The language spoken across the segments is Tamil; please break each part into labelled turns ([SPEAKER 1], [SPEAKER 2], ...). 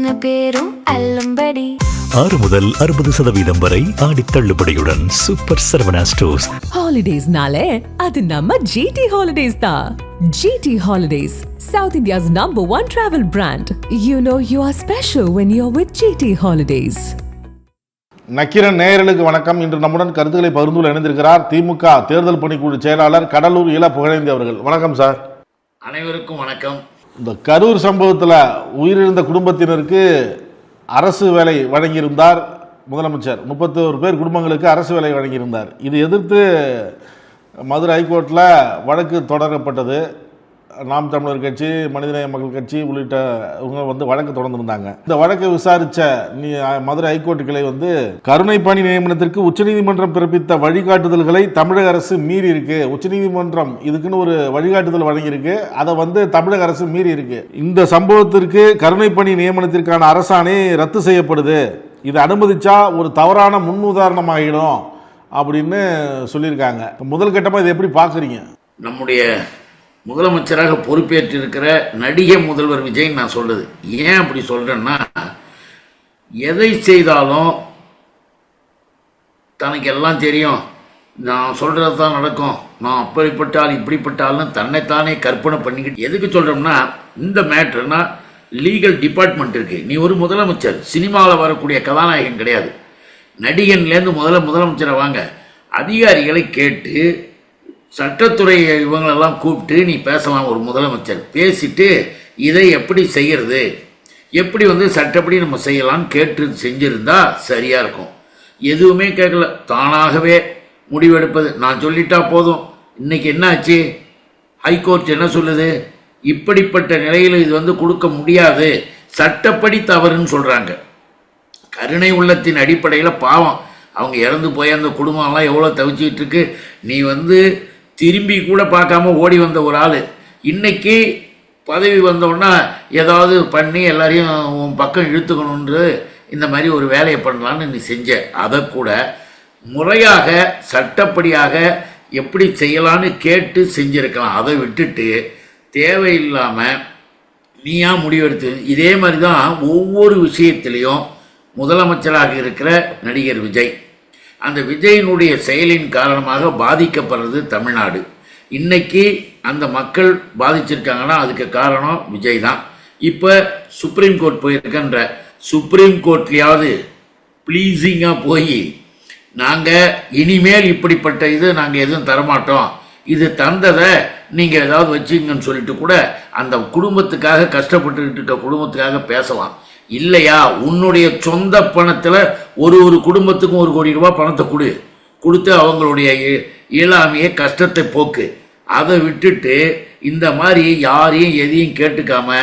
[SPEAKER 1] அத்தனை பேரும் அல்லும்படி
[SPEAKER 2] 6 முதல் 60% வரை ஆடி தள்ளுபடியுடன் சூப்பர் சரவணா ஸ்டோர்ஸ்.
[SPEAKER 3] ஹாலிடேஸ்னாலே அது நம்ம ஜிடி ஹாலிடேஸ் தான். GT Holidays, South India's #1 travel brand. You know you are special when you're with GT Holidays.
[SPEAKER 4] Nakkeeran நேயர்களுக்கு வணக்கம். இன்று நம்முடன் கருத்துக்களை பகிர்ந்து இணைந்திருக்கிறார் திமுக தேர்தல் பணிக்குழு செயலாளர் கடலூர் இள புகழேந்தி அவர்கள். வணக்கம் சார்.
[SPEAKER 5] அனைவருக்கும் வணக்கம்.
[SPEAKER 4] இந்த கரூர் சம்பவத்தில் உயிரிழந்த குடும்பத்தினருக்கு அரசு வேலை வழங்கியிருந்தார் முதலமைச்சர். 31 பேர் குடும்பங்களுக்கு அரசு வேலை வழங்கியிருந்தார். இது எதிர்த்து மதுரை ஹைகோர்ட்டில் வழக்கு தொடரப்பட்டது. நாம் தமிழர் கட்சி, மனிதநேய மக்கள் கட்சி உள்ளிட்ட இவங்க வழக்கு தொடர்ந்துருந்தாங்க. இந்த வழக்கை விசாரித்த மதுரை ஹைகோர்ட் கிளை கருணை பணி நியமனத்திற்கு உச்சநீதிமன்றம் பிறப்பித்த வழிகாட்டுதல்களை தமிழக அரசு மீறி இருக்கு. உச்சநீதிமன்றம் இதுக்குன்னு ஒரு வழிகாட்டுதல் வழங்கியிருக்கு, அதை தமிழக அரசு மீறி இருக்கு. இந்த சம்பவத்திற்கு கருணை பணி நியமனத்திற்கான அரசாணை ரத்து செய்யப்படுது. இதை அனுமதிச்சா ஒரு தவறான முன்னுதாரணமாகிடும் அப்படின்னு சொல்லியிருக்காங்க. முதல் கட்டமாக இதை எப்படி பார்க்குறீங்க?
[SPEAKER 5] நம்முடைய முதலமைச்சராக பொறுப்பேற்றிருக்கிற நடிகை முதல்வர் விஜய் நான் சொல்றது ஏன் அப்படி சொல்றேன்னா, எதை செய்தாலும் தனக்கு எல்லாம் தெரியும், நான் சொல்றது தான் நடக்கும், நான் அப்படிப்பட்டால் இப்படிப்பட்டாலும் தன்னைத்தானே கற்பனை பண்ணிக்கிட்டு எதுக்கு சொல்றோம்னா, இந்த மேட்டர்னா லீகல் டிபார்ட்மெண்ட் இருக்கு. நீ ஒரு முதலமைச்சர், சினிமாவில் வரக்கூடிய கதாநாயகன் கிடையாது. நடிகன்லேருந்து முதலமைச்சரை வாங்க, அதிகாரிகளை கேட்டு சட்டத்துறை இவங்களெல்லாம் கூப்பிட்டு நீ பேசலாம். ஒரு முதலமைச்சர் பேசிட்டு இதை எப்படி செய்கிறது, எப்படி சட்டப்படி நம்ம செய்யலான்னு கேட்டு செஞ்சுருந்தா சரியாக இருக்கும். எதுவுமே கேட்கல, தானாகவே முடிவெடுப்பது. நான் சொல்லிட்டா போதும். இன்னைக்கு என்ன ஆச்சு, ஹைகோர்ட் என்ன சொல்லுது, இப்படிப்பட்ட நிலையில் இது கொடுக்க முடியாது, சட்டப்படி தவறுன்னு சொல்கிறாங்க. கருணை உள்ளத்தின் அடிப்படையில் பாவம் அவங்க இறந்து போய் அந்த குடும்பம்லாம் எவ்வளோ தவிச்சிக்கிட்டு இருக்கு. நீ திரும்பி கூட பார்க்காம ஓடி வந்த ஒரு ஆள் இன்னைக்கு பதவி வந்தோன்னா ஏதாவது பண்ணி எல்லாரையும் உன் பக்கம் இழுத்துக்கணுன்று இந்த மாதிரி ஒரு வேலையை பண்ணலான்னு நீ செஞ்ச. அதை கூட முறையாக சட்டப்படியாக எப்படி செய்யலான்னு கேட்டு செஞ்சுருக்கலாம். அதை விட்டுட்டு தேவையில்லாமல் நீயா முடிவெடுத்து, இதே மாதிரி தான் ஒவ்வொரு விஷயத்திலையும் முதலமைச்சராக இருக்கிற நடிகர் விஜய், அந்த விஜயினுடைய செயலின் காரணமாக பாதிக்கப்படுறது தமிழ்நாடு. இன்னைக்கு அந்த மக்கள் பாதிச்சிருக்காங்கன்னா அதுக்கு காரணம் விஜய் தான். இப்போ சுப்ரீம் கோர்ட் போயிருக்கன்ற, சுப்ரீம் கோர்ட்லையாவது ப்ளீஸிங்காக போய் நாங்கள் இனிமேல் இப்படிப்பட்ட இது நாங்கள் எதுவும் தரமாட்டோம், இது தந்ததை நீங்கள் ஏதாவது வச்சுங்கன்னு சொல்லிட்டு கூட அந்த குடும்பத்துக்காக கஷ்டப்பட்டுக்கிட்டு இருக்க குடும்பத்துக்காக பேசலாம். இல்லையா, உன்னுடைய சொந்த பணத்தில் ஒரு குடும்பத்துக்கும் 1 கோடி ரூபாய் பணத்தை கொடுத்து அவங்களுடைய இயலாமையை கஷ்டத்தை போக்கு. அதை விட்டுட்டு இந்த மாதிரி யாரையும் எதையும் கேட்டுக்காம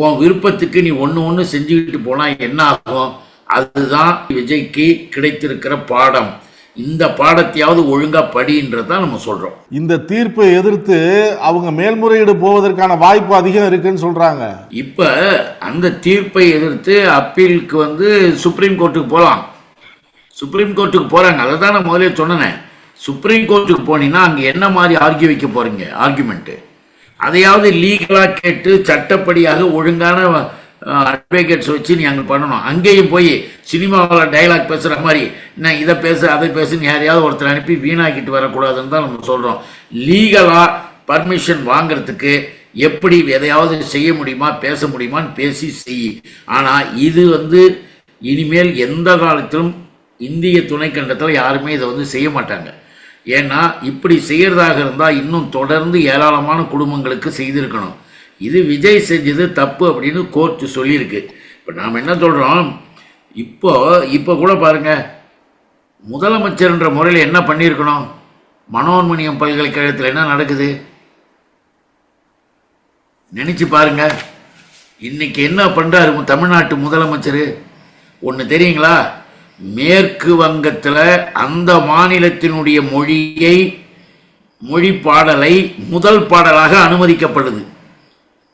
[SPEAKER 5] உன் விருப்பத்துக்கு நீ ஒன்று செஞ்சுக்கிட்டு போனால் என்ன ஆகும்? அதுதான் விஜய்க்கு கிடைத்திருக்கிற பாடம். இந்த பாடத்தையாவது ஒழுங்கா படின்றதான் நம்ம சொல்றோம்.
[SPEAKER 4] இந்த தீர்ப்பை எதிர்த்து அவங்க மேல்முறையீடு போவதற்கான வாய்ப்பு அதிகம் இருக்குன்னு சொல்றாங்க.
[SPEAKER 5] இப்ப அந்த தீர்ப்பை எதிர்த்து அப்பீலுக்கு சுப்ரீம் கோர்ட்டுக்கு போகலாம். சுப்ரீம் கோர்ட்டுக்கு போறாங்க. அதை தான் நான் முதலே சொன்னேன். சுப்ரீம் கோர்ட்டுக்கு போனீங்கன்னா அங்க என்ன மாதிரி ஆர்கியூ வைக்க போறீங்க, ஆர்குமெண்ட் அதையாவது லீகலா கேட்டு சட்டப்படியாக ஒழுங்கான அட்வொகேட்ஸ் வச்சு நீ அங்கே பண்ணணும். அங்கேயும் போய் சினிமாவில் டைலாக் பேசுகிற மாதிரி நான் இதை பேசு அதை பேசுன்னு யாரையாவது ஒருத்தர் அனுப்பி வீணாக்கிட்டு வரக்கூடாதுன்னு தான் நம்ம சொல்கிறோம். லீகலாக பர்மிஷன் வாங்கிறதுக்கு எப்படி எதையாவது செய்ய முடியுமா, பேச முடியுமான்னு பேசி செய். ஆனால் இது இனிமேல் எந்த காலத்திலும் இந்திய துணைக்கண்டத்தில் யாருமே இதை செய்ய மாட்டாங்க. ஏன்னா இப்படி செய்கிறதாக இருந்தால் இன்னும் தொடர்ந்து ஏராளமான குடும்பங்களுக்கு செய்திருக்கணும். இது விஜய் செஞ்சது தப்பு அப்படின்னு கோர்ட்டு சொல்லியிருக்கு. இப்போ நாம் என்ன சொல்கிறோம், இப்போ கூட பாருங்க, முதலமைச்சர்ன்ற முறையில் என்ன பண்ணியிருக்கணும்? மனோன்மணியம் பல்கலைக்கழகத்தில் என்ன நடக்குது நினைச்சு பாருங்க. இன்னைக்கு என்ன பண்றாரு தமிழ்நாட்டு முதலமைச்சர் ஒன்று தெரியுங்களா? மேற்கு வங்கத்தில் அந்த மாநிலத்தினுடைய மொழி பாடலை முதல் பாடலாக அனுமதிக்கப்படுது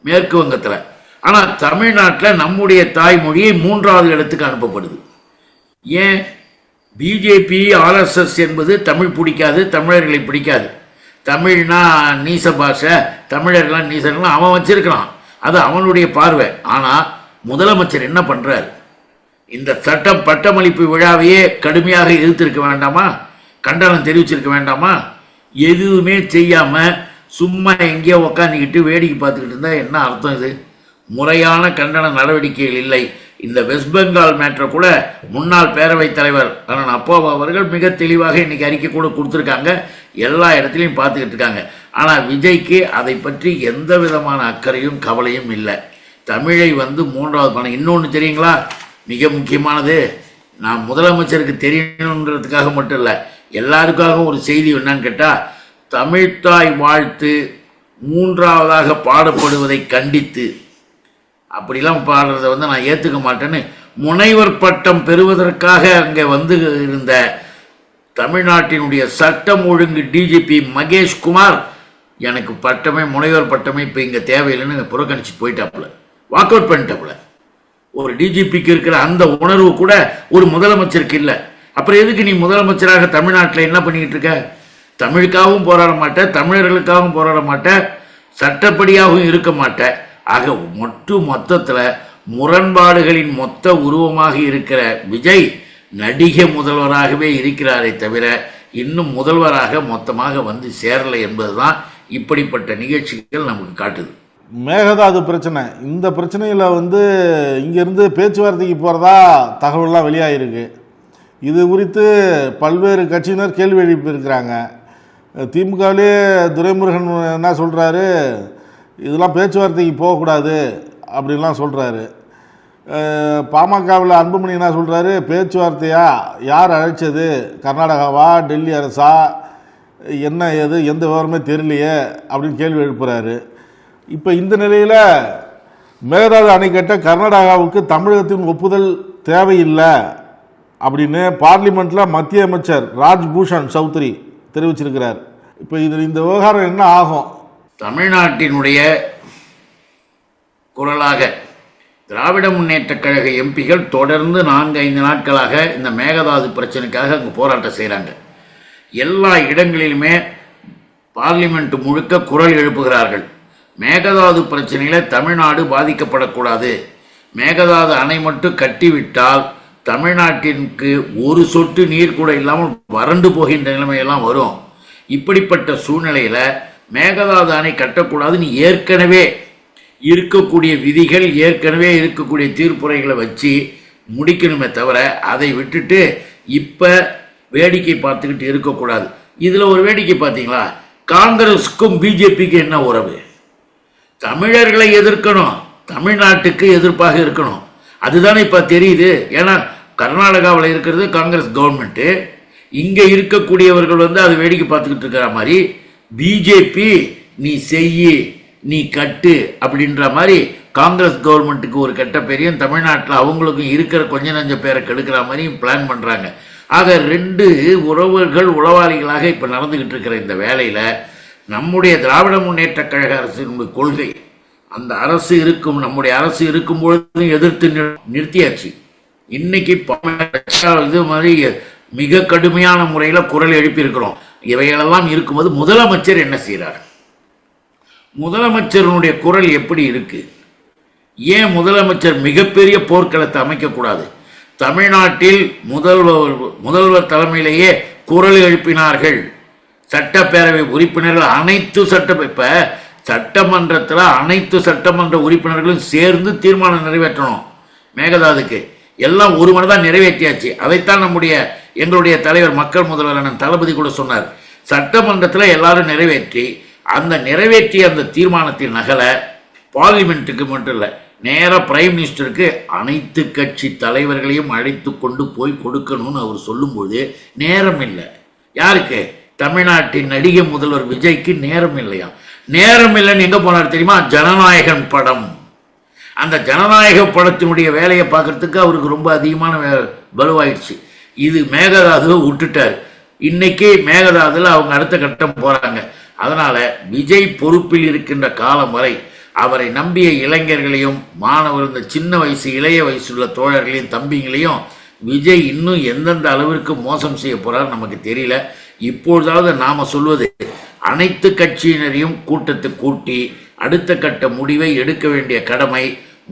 [SPEAKER 5] மேற்கு வங்கத்தில். ஆனால் தமிழ்நாட்டில் நம்முடைய தாய்மொழியை 3வது இடத்துக்கு அனுப்பப்படுது. ஏன்? பிஜேபி ஆர்எஸ்எஸ் என்பது தமிழ் பிடிக்காது, தமிழர்களை பிடிக்காது. தமிழ்னா நீச பாஷை, தமிழர்கள்லாம் நீசர்கள்லாம் அவன் வச்சிருக்கிறான், அது அவனுடைய பார்வை. ஆனால் முதலமைச்சர் என்ன பண்றார்? இந்த சட்டம் பட்டமளிப்பு விழாவையே கடுமையாக எதிர்த்திருக்க வேண்டாமா? கண்டனம் தெரிவிச்சிருக்க வேண்டாமா? எதுவுமே செய்யாம சும்மா எங்கேயோ உக்காந்துக்கிட்டு வேடிக்கை பார்த்துக்கிட்டு இருந்தா என்ன அர்த்தம்? இது முறையான கண்டன நடவடிக்கைகள் இல்லை. இந்த வெஸ்ட் பெங்கால் மேட்டரை கூட முன்னாள் பேரவைத் தலைவர் அண்ணன் அப்பாவு அவர்கள் மிக தெளிவாக இன்னைக்கு அறிக்கை கூட கொடுத்துருக்காங்க. எல்லா இடத்துலையும் பார்த்துக்கிட்டு இருக்காங்க. ஆனால் விஜய்க்கு அதை பற்றி எந்த விதமான அக்கறையும் கவலையும் இல்லை. தமிழை மூன்றாவது பணம். இன்னொன்று தெரியுங்களா, மிக முக்கியமானது, நான் முதலமைச்சருக்கு தெரியணுன்றதுக்காக மட்டும் இல்லை, எல்லாருக்காகவும் ஒரு செய்தி என்னன்னு கேட்டால், தமிழ்த்தாய் வாழ்த்து மூன்றாவதாக பாடப்படுவதை கண்டித்து அப்படிலாம் பாடுறதை நான் ஏற்றுக்க மாட்டேன்னு முனைவர் பட்டம் பெறுவதற்காக அங்கே இருந்த தமிழ்நாட்டினுடைய சட்டம் ஒழுங்கு டிஜிபி மகேஷ் குமார் எனக்கு பட்டமே முனைவர் பட்டமே இப்போ இங்கே தேவையில்லைன்னு புறக்கணிச்சு போயிட்டாப்புல, வாக் அவுட் பண்ணிட்டாப்புல. ஒரு டிஜிபிக்கு இருக்கிற அந்த உணர்வு கூட ஒரு முதலமைச்சருக்கு இல்லை. அப்புறம் எதுக்கு நீ முதலமைச்சராக தமிழ்நாட்டில் என்ன பண்ணிக்கிட்டு இருக்க? தமிழுக்காகவும் போராட மாட்டேன், தமிழர்களுக்காகவும் போராட மாட்டேன், சட்டப்படியாகவும் இருக்க மாட்டேன். ஆக மொத்தத்தில் முரண்பாடுகளின் மொத்த உருவமாக இருக்கிற விஜய் நடிகை முதல்வராகவே இருக்கிறாரே தவிர இன்னும் முதல்வராக மொத்தமாக சேரலை என்பதுதான் இப்படிப்பட்ட நிகழ்ச்சிகள் நமக்கு காட்டுது.
[SPEAKER 4] மேகதாது பிரச்சனை, இந்த பிரச்சனையில் இங்கேருந்து பேச்சுவார்த்தைக்கு போகிறதா தகவல்லாம் வெளியாகிருக்கு. இது குறித்து பல்வேறு கட்சியினர் கேள்வி எழுப்பியிருக்கிறாங்க. திமுகவிலே துரைமுருகன் என்ன சொல்கிறாரு, இதெல்லாம் பேச்சுவார்த்தைக்கு போகக்கூடாது அப்படின்லாம் சொல்கிறாரு. பாமகவில் அன்புமணி என்ன சொல்கிறாரு, பேச்சுவார்த்தையா, யார் அழைச்சது, கர்நாடகாவா டெல்லி அரசா, என்ன ஏது எந்த விவரமே தெரியலையே அப்படின்னு கேள்வி எழுப்புறாரு. இப்போ இந்த நிலையில் மேகதாது அணை கட்ட கர்நாடகாவுக்கு தமிழகத்தின் ஒப்புதல் தேவையில்லை அப்படின்னு பார்லிமெண்ட்டில் மத்திய அமைச்சர் ராஜ்பூஷன் சௌத்ரி தெரிவிச்சிருக்கிறார். இப்போ இந்த விவகாரம் என்ன ஆகும்?
[SPEAKER 5] தமிழ்நாட்டினுடைய குரலாக திராவிட முன்னேற்றக் கழக எம்பிகள் தொடர்ந்து 4-5 நாட்களாக இந்த மேகதாது பிரச்சனைக்காக அங்கே போராட்டம் செய்கிறாங்க. எல்லா இடங்களிலுமே பார்லிமெண்ட் முழுக்க குரல் எழுப்புகிறார்கள். மேகதாது பிரச்சனையில் தமிழ்நாடு பாதிக்கப்படக்கூடாது, மேகதாது அணை மட்டும் கட்டிவிட்டால் தமிழ்நாட்டிற்கு ஒரு சொட்டு நீர் கூட இல்லாமல் வறண்டு போகின்ற நிலைமையெல்லாம் வரும். இப்படிப்பட்ட சூழ்நிலையில் மேகதாது அணை கட்டக்கூடாதுன்னு ஏற்கனவே இருக்கக்கூடிய விதிகள், ஏற்கனவே இருக்கக்கூடிய தீர்ப்புரைகளை வச்சு முடிக்கணுமே தவிர அதை விட்டுட்டு இப்போ வேடிக்கை பார்த்துக்கிட்டு இருக்கக்கூடாது. இதில் ஒரு வேடிக்கை பார்த்தீங்களா, காங்கிரஸுக்கும் பிஜேபிக்கும் என்ன உறவு? தமிழர்களை எதிர்க்கணும், தமிழ்நாட்டுக்கு எதிர்ப்பாக இருக்கணும், அதுதானே இப்போ தெரியுது. ஏன்னா கர்நாடகாவில் இருக்கிறது காங்கிரஸ் கவர்மெண்ட்டு, இங்கே இருக்கக்கூடியவர்கள் அது வேடிக்கை பார்த்துக்கிட்டு இருக்கிற மாதிரி பிஜேபி நீ செய்யி நீ கட்டு அப்படின்ற மாதிரி காங்கிரஸ் கவர்மெண்ட்டுக்கு ஒரு கெட்ட பேரையும் தமிழ்நாட்டில் அவங்களுக்கும் இருக்கிற கொஞ்ச நஞ்ச பேரை கெடுக்கிற மாதிரியும் பிளான் பண்ணுறாங்க. ஆக 2 உறவுகள் உளவாளிகளாக இப்போ நடந்துக்கிட்டு இருக்கிற இந்த வேலையில் நம்முடைய திராவிட முன்னேற்ற கழக அரசினுடைய கொள்கை, அந்த அரசு இருக்கும், நம்முடைய அரசு இருக்கும் பொழுதும் எதிர்த்து நிறுத்தியாச்சு. இன்னைக்கு இது மாதிரி மிக கடுமையான முறையில் குரல் எழுப்பியிருக்கிறோம். இவைகளெல்லாம் இருக்கும்போது முதலமைச்சர் என்ன செய்கிறார்? முதலமைச்சருடைய குரல் எப்படி இருக்கு? ஏன் முதலமைச்சர் மிகப்பெரிய போர்க்களத்தை அமைக்கக்கூடாது? தமிழ்நாட்டில் முதல்வர் தலைமையிலேயே குரல் எழுப்பினார்கள் சட்டப்பேரவை உறுப்பினர்கள். அனைத்து சட்டமன்றத்தில் அனைத்து சட்டமன்ற உறுப்பினர்களும் சேர்ந்து தீர்மானம் நிறைவேற்றணும் மேகதாதுக்கு. எல்லாம் ஒரு மனதான் நிறைவேற்றியாச்சு. அதைத்தான் எங்களுடைய தலைவர் மக்கள் முதல்வர் தளபதி கூட சொன்னார். சட்டமன்றத்தில் எல்லாரும் நிறைவேற்றி நிறைவேற்றிய அந்த தீர்மானத்தின் நகலை பார்லிமெண்ட்டுக்கு மட்டும் இல்லை, நேராக பிரைம் மினிஸ்டருக்கு அனைத்து கட்சி தலைவர்களையும் அழைத்து கொண்டு போய் கொடுக்கணும்னு அவர் சொல்லும்போது நேரம் இல்லை. யாருக்கு? தமிழ்நாட்டின் நடிகை முதல்வர் விஜய்க்கு நேரம் இல்லையா? நேரம் இல்லைன்னு எங்கே போனார் தெரியுமா? ஜனநாயகன் படம். அந்த ஜனநாயக படத்தினுடைய வேலையை பார்க்கறதுக்கு அவருக்கு ரொம்ப அதிகமான பலுவாயிடுச்சு. இது மேகதாதுவை விட்டுட்டார். இன்னைக்கு மேகதாதுல அவங்க அடுத்த கட்டம் போறாங்க. அதனால விஜய் பொறுப்பில் இருக்கின்ற காலம் வரை அவரை நம்பிய இளைஞர்களையும் மாணவர், இந்த சின்ன வயசு இளைய வயசுள்ள தோழர்களையும் தம்பிங்களையும் விஜய் இன்னும் எந்தெந்த அளவிற்கு மோசம் செய்ய போறார் நமக்கு தெரியல. இப்பொழுதாவது நாம சொல்வது, அனைத்து கட்சியினரையும் கூட்டத்தை கூட்டி அடுத்த கட்ட முடிவை எடுக்க வேண்டிய கடமை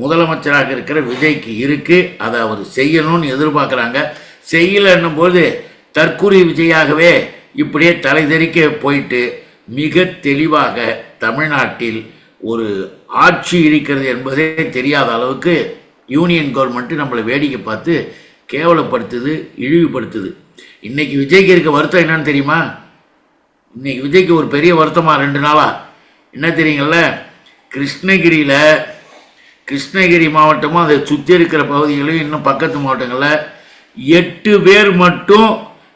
[SPEAKER 5] முதலமைச்சராக இருக்கிற விஜய்க்கு இருக்கு. அதை அவர் செய்யணும்னு எதிர்பார்க்குறாங்க. செய்யலன்னும் போது தற்கூரி விஜயாகவே இப்படியே தலைதெறிக்க போயிட்டு மிக தெளிவாக தமிழ்நாட்டில் ஒரு ஆட்சி இருக்கிறது என்பதே தெரியாத அளவுக்கு யூனியன் கவர்மெண்ட் நம்மளை வேடிக்கை பார்த்து கேவலப்படுத்துது, இழிவுபடுத்துது. இன்னைக்கு விஜய்க்கு இருக்க வருத்தம் என்னன்னு தெரியுமா? இன்னைக்கு விஜய்க்கு ஒரு பெரிய வருத்தமா 2 நாளா என்ன தெரியுங்கள்ல, கிருஷ்ணகிரி மாவட்டமும் அதை சுற்றி இருக்கிற பகுதிகளையும் இன்னும் பக்கத்து மாவட்டங்களில் 8 பேர் மட்டும்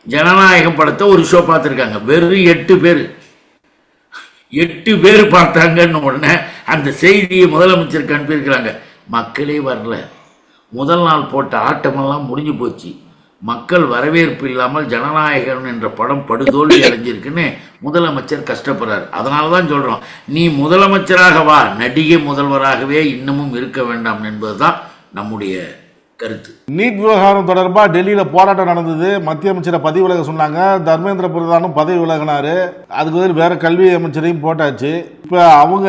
[SPEAKER 5] ஜனநாயகம் படத்தை ஒரு ஷோ பார்த்துருக்காங்க. வெறும் 8 பேர் பார்த்தாங்கன்னு உடனே அந்த செய்தியை முதலமைச்சருக்கு அனுப்பியிருக்கிறாங்க. மக்களே வரல. முதல் நாள் போட்ட ஆட்டமெல்லாம் முடிஞ்சு போச்சு. மக்கள் வரவேற்பு இல்லாமல் ஜனநாயகன் என்ற படம் படுதோல்வி அடைஞ்சிருக்குன்னு முதலமைச்சர் கஷ்டப்படுறார். அதனால தான் சொல்கிறோம், நீ முதலமைச்சராக வா, நடிகை முதல்வராகவே இன்னமும் இருக்க வேண்டாம் என்பதுதான் நம்முடைய கருத்து.
[SPEAKER 4] நீட் விவகாரம் தொடர்பாக டெல்லியில் போராட்டம் நடந்தது. மத்திய அமைச்சரை பதவி விலக சொன்னாங்க. தர்மேந்திர பிரதானும் பதவி விலகினாரு. அதுக்கு பதில் வேற கல்வி அமைச்சரையும் போட்டாச்சு. இப்போ அவங்க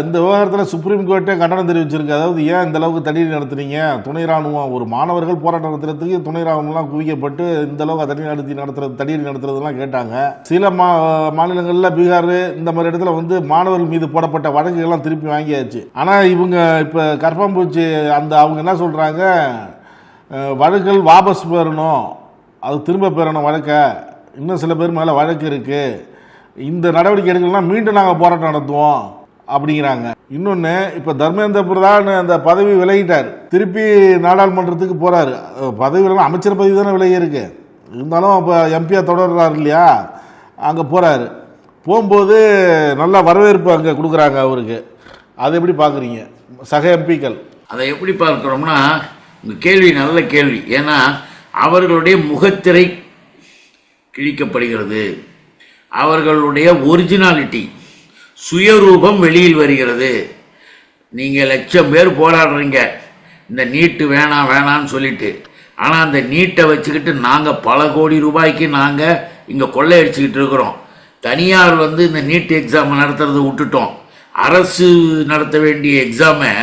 [SPEAKER 4] இந்த விவகாரத்தில் சுப்ரீம் கோர்ட்டே கண்டனம் தெரிவிச்சிருக்கு. அதாவது ஏன் இந்த அளவுக்கு தண்ணீர் நடத்துனீங்க? துணை ராணுவம், ஒரு மாணவர்கள் போராட்டம் நடத்துறதுக்கு துணை ராணுவம்லாம் குவிக்கப்பட்டு இந்த அளவுக்கு தண்ணீர் நடத்துறதுலாம் கேட்டாங்க. சில மாநிலங்களில் பீகார் இந்த மாதிரி இடத்துல வந்து மாணவர்கள் மீது போடப்பட்ட வழக்குகள்லாம் திருப்பி வாங்கியாச்சு. ஆனால் இவங்க இப்போ கர்ப்பாம்பூச்சி அவங்க என்ன சொல்றாங்க, வழக்குகள் வாபஸ் பெறணும், அது திரும்ப பெறணும் வழக்கை. இன்னும் சில பேர் மேலே வழக்கு இருக்கு. இந்த நடவடிக்கை எடுக்கலாம், மீண்டும் நாங்கள் போராட்டம் நடத்துவோம் அப்படிங்கிறாங்க. இன்னொன்று, இப்போ தர்மேந்திர பிரதான் அந்த பதவி விலகிட்டார், திருப்பி நாடாளுமன்றத்துக்கு போறாரு. பதவி விலக அமைச்சர் பதவி தானே விலகி இருக்கு, இருந்தாலும் இப்போ எம்பியா தொடர்றாரு இல்லையா, அங்கே போறாரு. போகும்போது நல்ல வரவேற்பு அங்கே கொடுக்குறாங்க அவருக்கு. அதை எப்படி பார்க்குறீங்க சக எம்பிக்கள்?
[SPEAKER 5] அதை எப்படி பார்க்குறோம்னா, உங்கள் கேள்வி நல்ல கேள்வி. ஏன்னா அவர்களுடைய முகத்திரை கிழிக்கப்படுகிறது, அவர்களுடைய ஒரிஜினாலிட்டி சுயரூபம் வெளியில் வருகிறது. நீங்கள் 1,00,000 பேர் போராடுறீங்க இந்த நீட்டு வேணான்னு சொல்லிட்டு, ஆனால் அந்த நீட்டை வச்சுக்கிட்டு நாங்கள் பல கோடி ரூபாய்க்கு நாங்கள் இங்கே கொள்ளையடிச்சுக்கிட்டு இருக்கிறோம். தனியார் வந்து இந்த நீட் எக்ஸாம் நடத்துறதை விட்டுட்டோம். அரசு நடத்த வேண்டிய எக்ஸாமை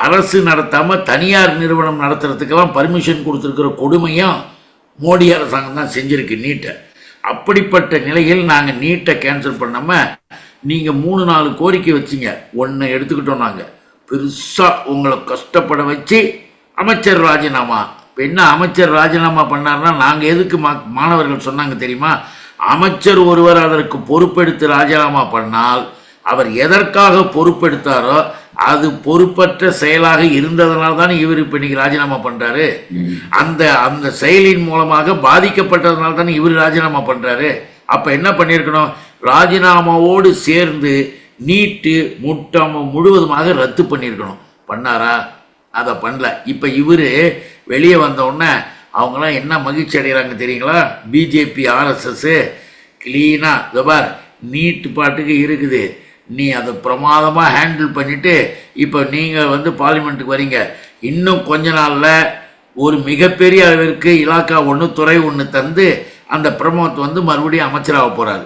[SPEAKER 5] அரசு நடத்தாமல் தனியார் நிறுவனம் நடத்துறதுக்கெல்லாம் பர்மிஷன் கொடுத்துருக்கிற கொடுமையும் மோடி அரசாங்கம் தான் செஞ்சுருக்கு நீட்டை. அப்படிப்பட்ட நிலையில் நாங்கள் நீட்டை கேன்சல் பண்ணாமல் நீங்கள் 3-4 கோரிக்கை வச்சிங்க, ஒன்று எடுத்துக்கிட்டோம். நாங்கள் பெருசாக உங்களை கஷ்டப்பட வச்சு அமைச்சர் ராஜினாமா. இப்போ என்ன அமைச்சர் ராஜினாமா பண்ணார்னா, நாங்கள் எதுக்கு மாணவர்கள் சொன்னாங்க தெரியுமா? அமைச்சர் ஒருவர் அதற்கு பொறுப்பெடுத்து ராஜினாமா பண்ணால் அவர் எதற்காக பொறுப்பெடுத்தாரோ அது பொறுப்பற்ற செயலாக இருந்ததனால தான் இவர் இப்போ இன்னைக்கு ராஜினாமா பண்றாரு. அந்த செயலின் மூலமாக பாதிக்கப்பட்டதுனால தானே இவர் ராஜினாமா பண்றாரு. அப்ப என்ன பண்ணிருக்கணும், ராஜினாமாவோடு சேர்ந்து நீட்டு முழுவதுமாக ரத்து பண்ணிருக்கணும். பண்ணாரா? அதை பண்ணல. இப்ப இவரு வெளியே வந்த உடனே அவங்களாம் என்ன மகிழ்ச்சி அடைகிறாங்க தெரியுங்களா? பிஜேபி RSS கிளீனா பார், நீட்டு பாட்டுக்கு இருக்குது, நீ அதை பிரமாதமாக ஹேண்டில் பண்ணிட்டு இப்போ நீங்கள் வந்து பார்லிமெண்ட்டுக்கு வரீங்க. இன்னும் கொஞ்ச நாளில் ஒரு மிகப்பெரிய அளவிற்கு இலாக்கா ஒன்று துறை ஒன்று தந்து அந்த பிரமோத் வந்து மறுபடியும் அமைச்சராக போகிறாரு.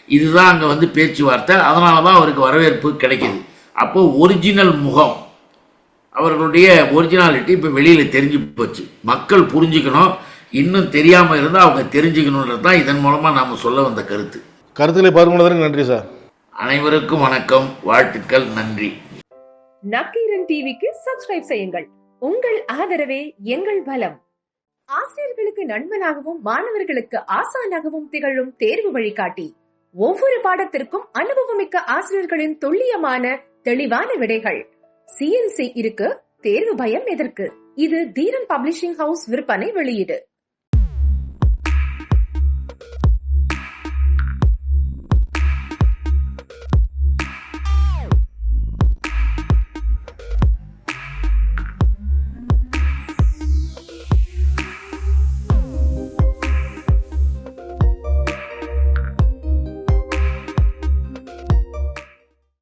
[SPEAKER 5] இதுதான் அங்கே வந்து பேச்சுவார்த்தை. அதனால தான் அவருக்கு வரவேற்பு கிடைக்கிது. அப்போ ஒரிஜினல் முகம், அவர்களுடைய ஒரிஜினாலிட்டி இப்போ வெளியில் தெரிஞ்சு போச்சு. மக்கள் புரிஞ்சுக்கணும். இன்னும் தெரியாமல் இருந்தால் அவங்க தெரிஞ்சுக்கணுன்றது தான் இதன் மூலமாக நாம் சொல்ல வந்த கருத்துக்களை பகிர்ந்ததற்கு நன்றி சார். அனைவருக்கும் வணக்கம், வாழ்த்துக்கள், நன்றி.
[SPEAKER 6] நக்கீரன் டிவிக்கு சப்ஸ்கிரைப் செய்யுங்கள். உங்கள் ஆதரவே எங்கள் பலம். ஆசிரியர்களுக்கு நண்பனாகவும் மாணவர்களுக்கு ஆசானாகவும் திகழும் தேர்வு வழிகாட்டி. ஒவ்வொரு பாடத்திற்கும் அனுபவமிக்க ஆசிரியர்களின் துல்லியமான தெளிவான விடைகள். CNC இருக்கு, தேர்வு பயம் எதற்கு? இது தீரன் பப்ளிஷிங் ஹவுஸ் விற்பனை வெளியீடு.